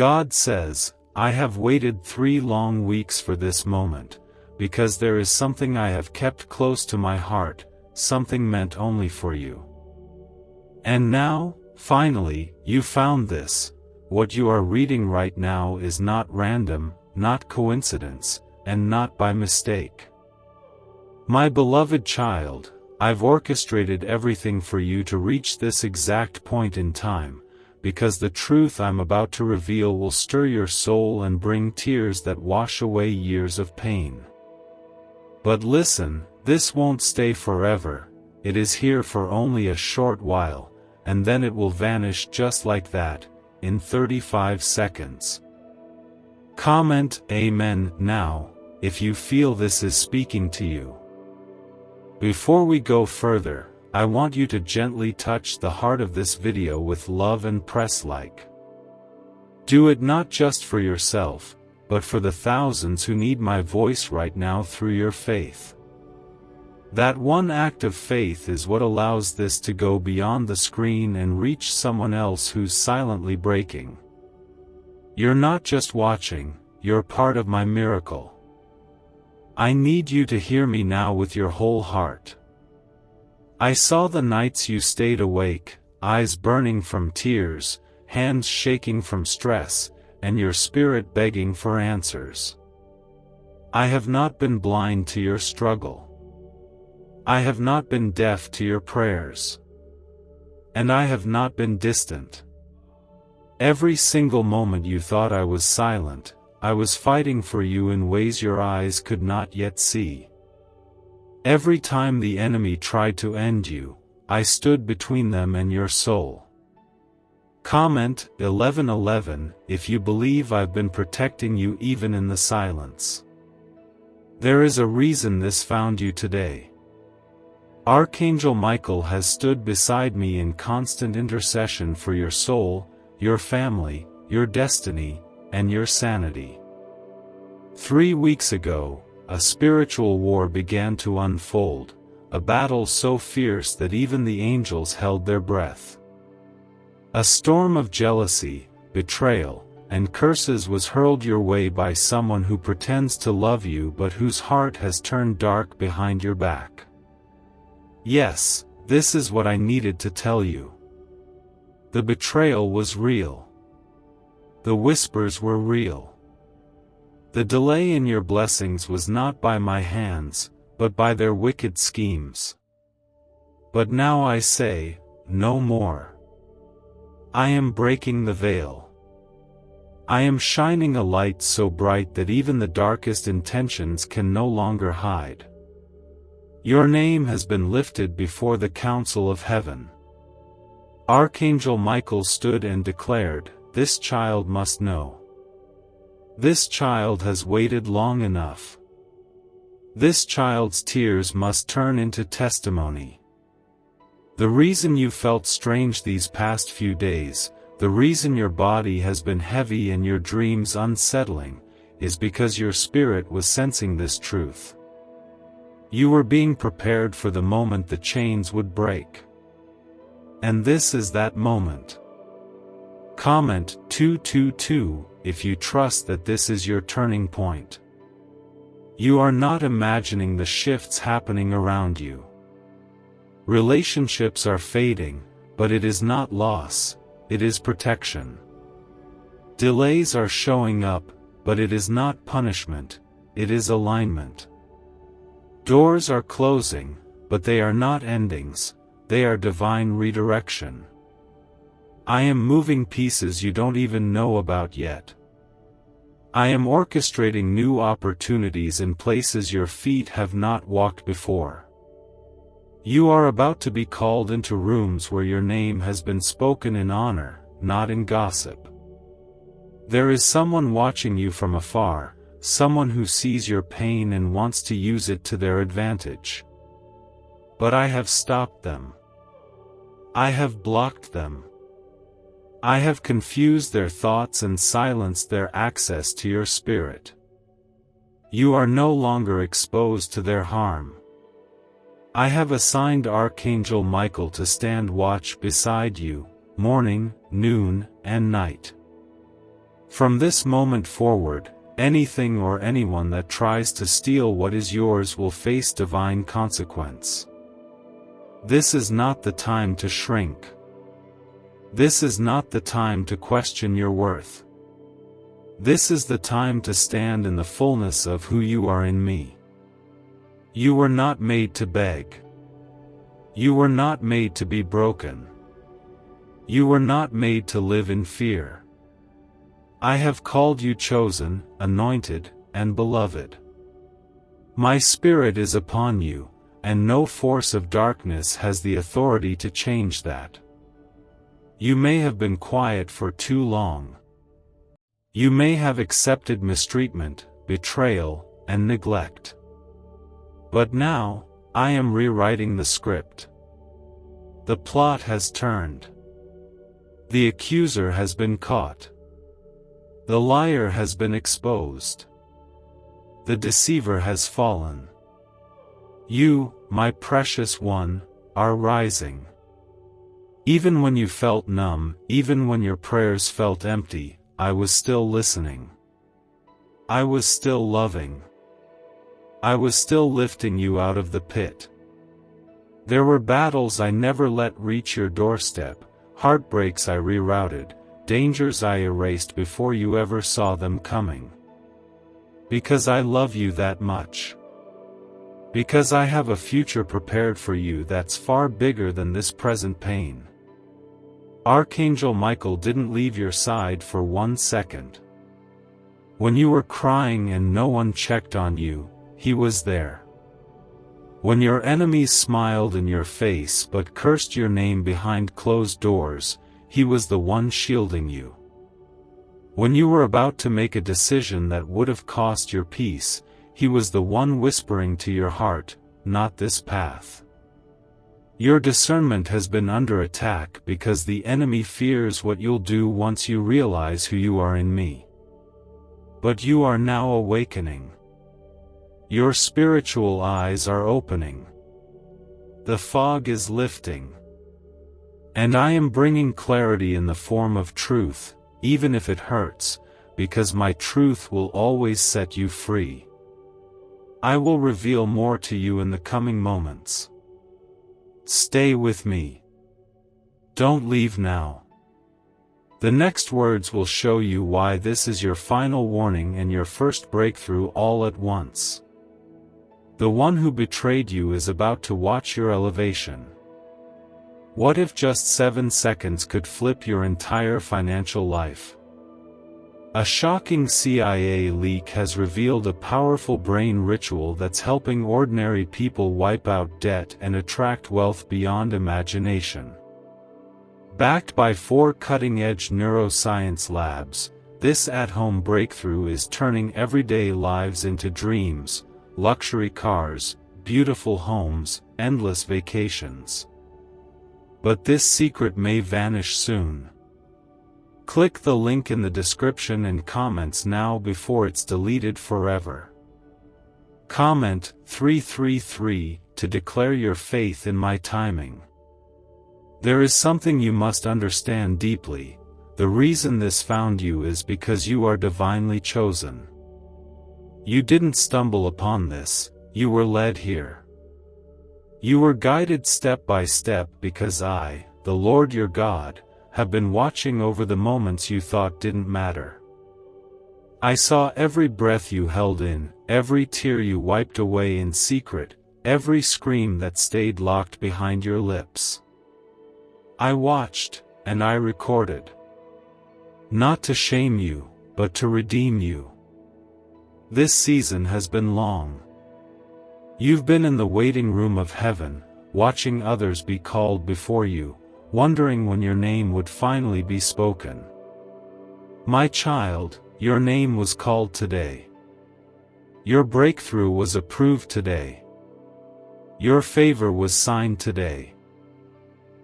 God says, I have waited 3 long weeks for this moment, because there is something I have kept close to my heart, something meant only for you. And now, finally, you found this. What you are reading right now is not random, not coincidence, and not by mistake. My beloved child, I've orchestrated everything for you to reach this exact point in time, because the truth I'm about to reveal will stir your soul and bring tears that wash away years of pain. But listen, this won't stay forever, it is here for only a short while, and then it will vanish just like that, in 35 seconds. Comment Amen now, if you feel this is speaking to you. Before we go further, I want you to gently touch the heart of this video with love and press like. Do it not just for yourself, but for the thousands who need my voice right now through your faith. That one act of faith is what allows this to go beyond the screen and reach someone else who's silently breaking. You're not just watching, you're part of my miracle. I need you to hear me now with your whole heart. I saw the nights you stayed awake, eyes burning from tears, hands shaking from stress, and your spirit begging for answers. I have not been blind to your struggle. I have not been deaf to your prayers. And I have not been distant. Every single moment you thought I was silent, I was fighting for you in ways your eyes could not yet see. Every time the enemy tried to end you, I stood between them and your soul. Comment 1111 if you believe I've been protecting you even in the silence. There is a reason this found you today. Archangel Micheal has stood beside me in constant intercession for your soul, your family, your destiny, and your sanity. 3 weeks ago, a spiritual war began to unfold, a battle so fierce that even the angels held their breath. A storm of jealousy, betrayal, and curses was hurled your way by someone who pretends to love you but whose heart has turned dark behind your back. Yes, this is what I needed to tell you. The betrayal was real. The whispers were real. The delay in your blessings was not by my hands, but by their wicked schemes. But now I say, no more. I am breaking the veil. I am shining a light so bright that even the darkest intentions can no longer hide. Your name has been lifted before the council of heaven. Archangel Micheal stood and declared, this child must know. This child has waited long enough. This child's tears must turn into testimony. The reason you felt strange these past few days, the reason your body has been heavy and your dreams unsettling, is because your spirit was sensing this truth. You were being prepared for the moment the chains would break. And this is that moment. Comment 222 if you trust that this is your turning point. You are not imagining the shifts happening around you. Relationships are fading, but it is not loss, it is protection. Delays are showing up, but it is not punishment, it is alignment. Doors are closing, but they are not endings, they are divine redirection. I am moving pieces you don't even know about yet. I am orchestrating new opportunities in places your feet have not walked before. You are about to be called into rooms where your name has been spoken in honor, not in gossip. There is someone watching you from afar, someone who sees your pain and wants to use it to their advantage. But I have stopped them. I have blocked them. I have confused their thoughts and silenced their access to your spirit. You are no longer exposed to their harm. I have assigned Archangel Micheal to stand watch beside you, morning, noon, and night. From this moment forward, anything or anyone that tries to steal what is yours will face divine consequence. This is not the time to shrink. This is not the time to question your worth. This is the time to stand in the fullness of who you are in me. You were not made to beg. You were not made to be broken. You were not made to live in fear. I have called you chosen, anointed, and beloved. My Spirit is upon you, and no force of darkness has the authority to change that. You may have been quiet for too long. You may have accepted mistreatment, betrayal, and neglect. But now, I am rewriting the script. The plot has turned. The accuser has been caught. The liar has been exposed. The deceiver has fallen. You, my precious one, are rising. Even when you felt numb, even when your prayers felt empty, I was still listening. I was still loving. I was still lifting you out of the pit. There were battles I never let reach your doorstep, heartbreaks I rerouted, dangers I erased before you ever saw them coming. Because I love you that much. Because I have a future prepared for you that's far bigger than this present pain. Archangel Michael didn't leave your side for 1 second. When you were crying and no one checked on you, he was there. When your enemies smiled in your face but cursed your name behind closed doors, he was the one shielding you. When you were about to make a decision that would have cost your peace, he was the one whispering to your heart, not this path. Your discernment has been under attack because the enemy fears what you'll do once you realize who you are in me. But you are now awakening. Your spiritual eyes are opening. The fog is lifting. And I am bringing clarity in the form of truth, even if it hurts, because my truth will always set you free. I will reveal more to you in the coming moments. Stay with me. Don't leave now. The next words will show you why this is your final warning and your first breakthrough all at once. The one who betrayed you is about to watch your elevation. What if just 7 seconds could flip your entire financial life? A shocking CIA leak has revealed a powerful brain ritual that's helping ordinary people wipe out debt and attract wealth beyond imagination. Backed by 4 cutting-edge neuroscience labs, this at-home breakthrough is turning everyday lives into dreams, luxury cars, beautiful homes, endless vacations. But this secret may vanish soon. Click the link in the description and comments now before it's deleted forever. Comment 333 to declare your faith in my timing. There is something you must understand deeply. The reason this found you is because you are divinely chosen. You didn't stumble upon this, you were led here. You were guided step by step because I, the Lord your God, have been watching over the moments you thought didn't matter. I saw every breath you held in, every tear you wiped away in secret, every scream that stayed locked behind your lips. I watched, and I recorded. Not to shame you, but to redeem you. This season has been long. You've been in the waiting room of heaven, watching others be called before you, wondering when your name would finally be spoken. My child, your name was called today. Your breakthrough was approved today. Your favor was signed today.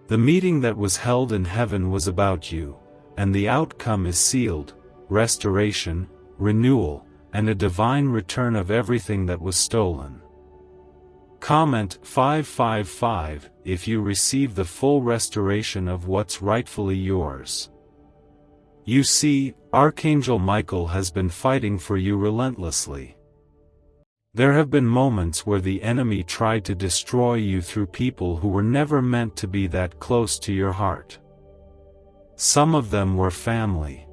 The meeting that was held in heaven was about you, and the outcome is sealed: restoration, renewal, and a divine return of everything that was stolen. Comment 555 if you receive the full restoration of what's rightfully yours. You see, Archangel Micheal has been fighting for you relentlessly. There have been moments where the enemy tried to destroy you through people who were never meant to be that close to your heart. Some of them were family.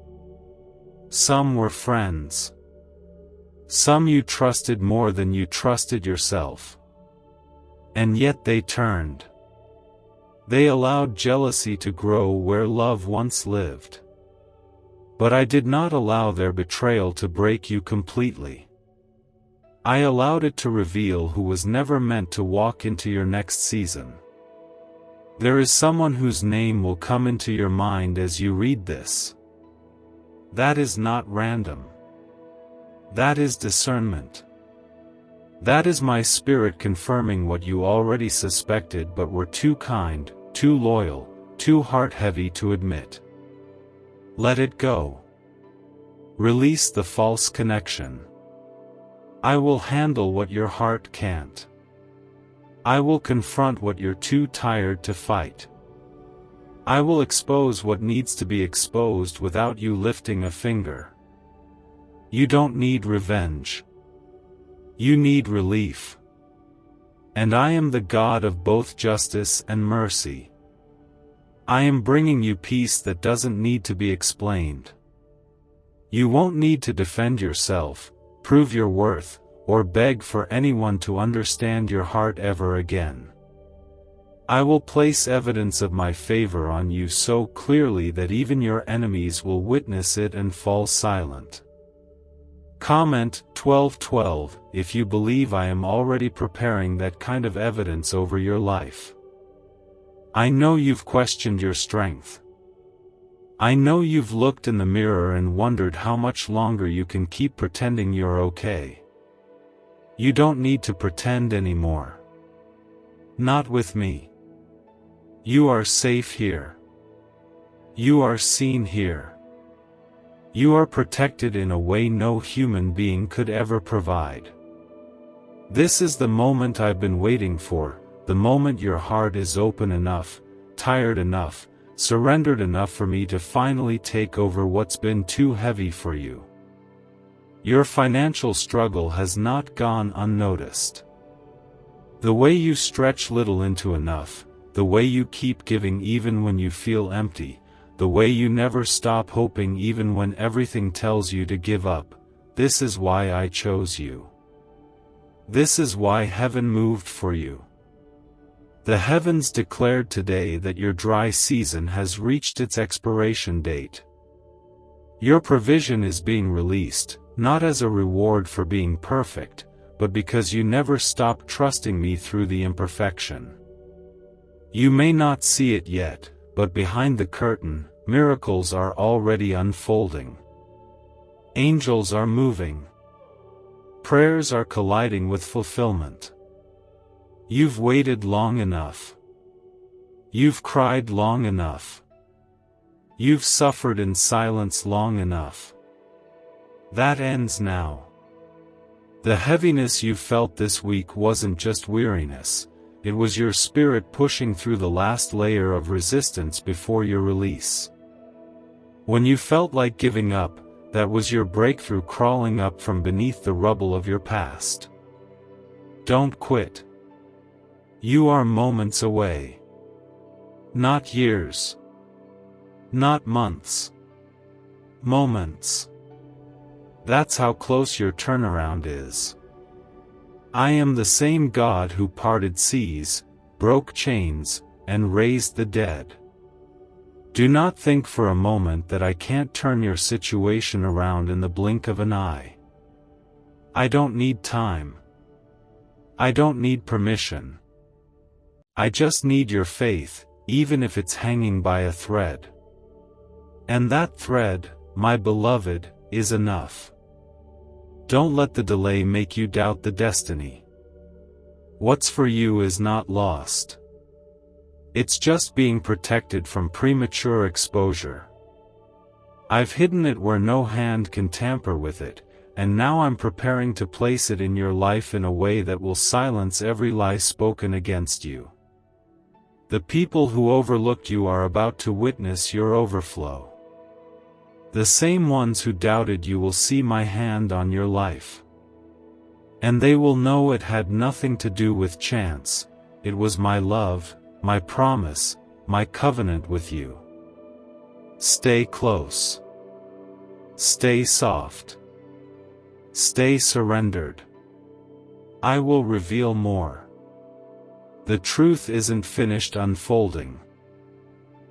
Some were friends. Some you trusted more than you trusted yourself. And yet they turned. They allowed jealousy to grow where love once lived. But I did not allow their betrayal to break you completely. I allowed it to reveal who was never meant to walk into your next season. There is someone whose name will come into your mind as you read this. That is not random. That is discernment. That is my spirit confirming what you already suspected but were too kind, too loyal, too heart-heavy to admit. Let it go. Release the false connection. I will handle what your heart can't. I will confront what you're too tired to fight. I will expose what needs to be exposed without you lifting a finger. You don't need revenge. You need relief. And I am the God of both justice and mercy. I am bringing you peace that doesn't need to be explained. You won't need to defend yourself, prove your worth, or beg for anyone to understand your heart ever again. I will place evidence of my favor on you so clearly that even your enemies will witness it and fall silent. Comment 1212 if you believe I am already preparing that kind of evidence over your life. I know you've questioned your strength. I know you've looked in the mirror and wondered how much longer you can keep pretending you're okay. You don't need to pretend anymore. Not with me. You are safe here. You are seen here. You are protected in a way no human being could ever provide. This is the moment I've been waiting for, the moment your heart is open enough, tired enough, surrendered enough for me to finally take over what's been too heavy for you. Your financial struggle has not gone unnoticed. The way you stretch little into enough, the way you keep giving even when you feel empty, the way you never stop hoping even when everything tells you to give up, this is why I chose you. This is why heaven moved for you. The heavens declared today that your dry season has reached its expiration date. Your provision is being released, not as a reward for being perfect, but because you never stopped trusting me through the imperfection. You may not see it yet, but behind the curtain, miracles are already unfolding. Angels are moving. Prayers are colliding with fulfillment. You've waited long enough. You've cried long enough. You've suffered in silence long enough. That ends now. The heaviness you felt this week wasn't just weariness, it was your spirit pushing through the last layer of resistance before your release. When you felt like giving up, that was your breakthrough crawling up from beneath the rubble of your past. Don't quit. You are moments away. Not years. Not months. Moments. That's how close your turnaround is. I am the same God who parted seas, broke chains, and raised the dead. Do not think for a moment that I can't turn your situation around in the blink of an eye. I don't need time. I don't need permission. I just need your faith, even if it's hanging by a thread. And that thread, my beloved, is enough. Don't let the delay make you doubt the destiny. What's for you is not lost. It's just being protected from premature exposure. I've hidden it where no hand can tamper with it, and now I'm preparing to place it in your life in a way that will silence every lie spoken against you. The people who overlooked you are about to witness your overflow. The same ones who doubted you will see my hand on your life. And they will know it had nothing to do with chance, it was my love, my promise, my covenant with you. Stay close. Stay soft. Stay surrendered. I will reveal more. The truth isn't finished unfolding.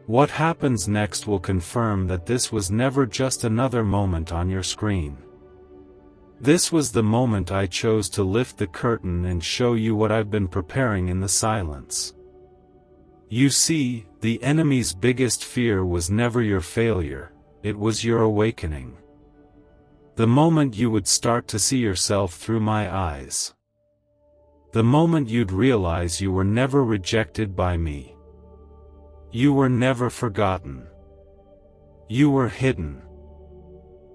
What happens next will confirm that this was never just another moment on your screen. This was the moment I chose to lift the curtain and show you what I've been preparing in the silence. You see, the enemy's biggest fear was never your failure, it was your awakening. The moment you would start to see yourself through my eyes. The moment you'd realize you were never rejected by me. You were never forgotten. You were hidden.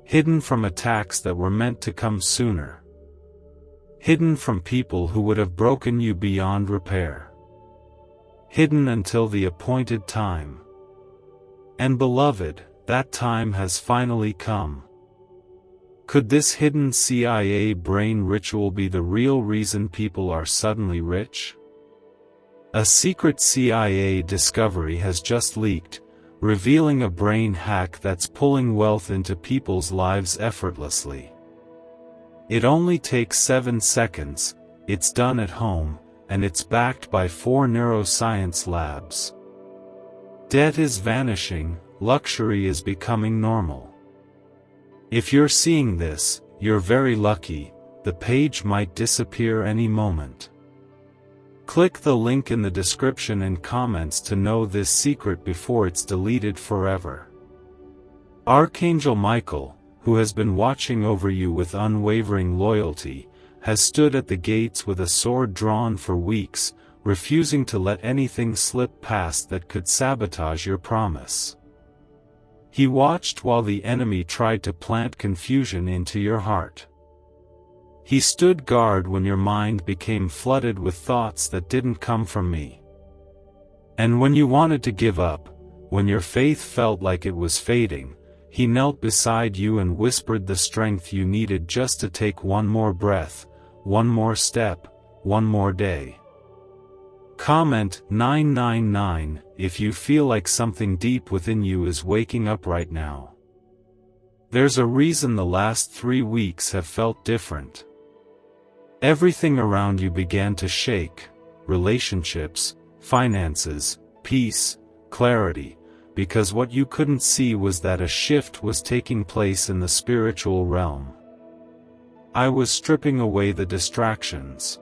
Hidden from attacks that were meant to come sooner. Hidden from people who would have broken you beyond repair. Hidden until the appointed time. And beloved, that time has finally come. Could this hidden CIA brain ritual be the real reason people are suddenly rich? A secret CIA discovery has just leaked, revealing a brain hack that's pulling wealth into people's lives effortlessly. It only takes 7 seconds, it's done at home, and it's backed by 4 neuroscience labs. Debt is vanishing, luxury is becoming normal. If you're seeing this, you're very lucky, the page might disappear any moment. Click the link in the description and comments to know this secret before it's deleted forever. Archangel Micheal, who has been watching over you with unwavering loyalty, has stood at the gates with a sword drawn for weeks, refusing to let anything slip past that could sabotage your promise. He watched while the enemy tried to plant confusion into your heart. He stood guard when your mind became flooded with thoughts that didn't come from me. And when you wanted to give up, when your faith felt like it was fading, he knelt beside you and whispered the strength you needed just to take one more breath, one more step, one more day. Comment 999 if you feel like something deep within you is waking up right now. There's a reason the last 3 weeks have felt different. Everything around you began to shake, relationships, finances, peace, clarity, because what you couldn't see was that a shift was taking place in the spiritual realm. I was stripping away the distractions.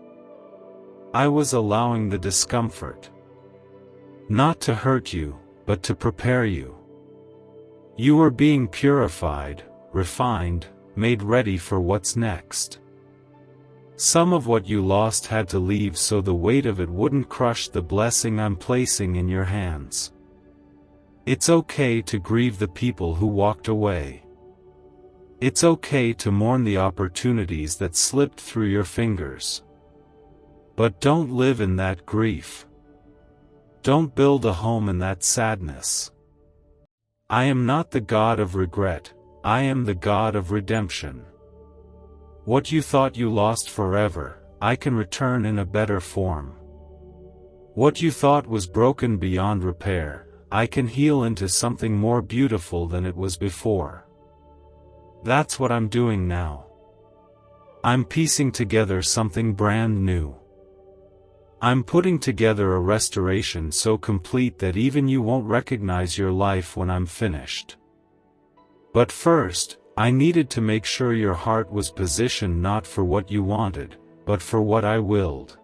I was allowing the discomfort. Not to hurt you, but to prepare you. You were being purified, refined, made ready for what's next. Some of what you lost had to leave so the weight of it wouldn't crush the blessing I'm placing in your hands. It's okay to grieve the people who walked away. It's okay to mourn the opportunities that slipped through your fingers. But don't live in that grief. Don't build a home in that sadness. I am not the God of regret, I am the God of redemption. What you thought you lost forever, I can return in a better form. What you thought was broken beyond repair, I can heal into something more beautiful than it was before. That's what I'm doing now. I'm piecing together something brand new. I'm putting together a restoration so complete that even you won't recognize your life when I'm finished. But first, I needed to make sure your heart was positioned not for what you wanted, but for what I willed.